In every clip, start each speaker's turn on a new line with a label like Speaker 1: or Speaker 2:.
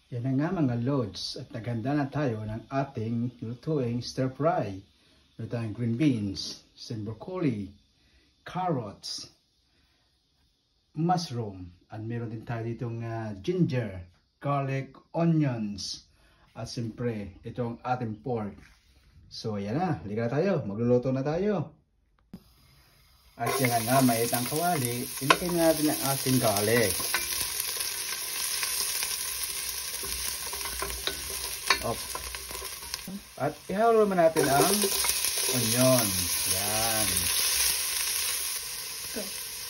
Speaker 1: Yan na nga mga lods, at naganda na tayo ng ating lutuing stir fry. Meron tayong green beans, some broccoli, carrots, mushroom, at meron din tayo ditong ginger, garlic, onions, at siyempre ito ang ating pork. So yan na, halika na tayo, magluluto na tayo. At yan nga, mait ang kawali, ilagay na natin ang ating garlic. At ihalo naman natin ang onion. Yan.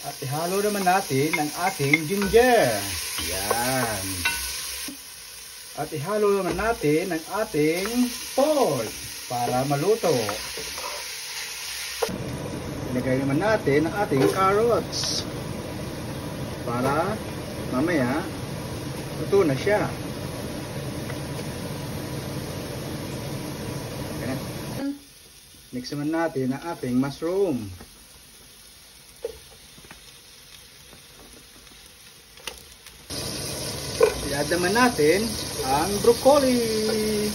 Speaker 1: At ihalo naman natin ang ating ginger. Yan. At ihalo naman natin ang ating pork para maluto. Ilagay naman natin ang ating carrots para mamaya luto na siya. Mix naman natin ang ating mushroom. I-add naman natin ang broccoli.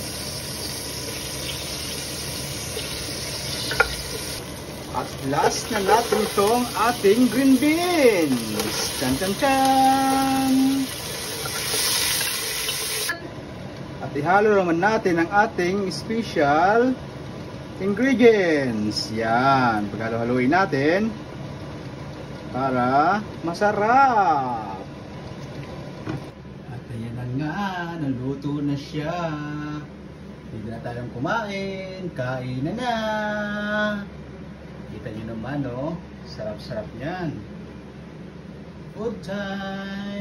Speaker 1: At last na natin itong ating green beans. Chan chan chan! At ihalo naman natin ang ating special ingredients. Yan, paghalo-haluin natin para masarap. At ayan na nga, naluto na siya. Hindi na tayong kumain, kain na na. Kita nyo naman, oh, sarap-sarap yan. Food time!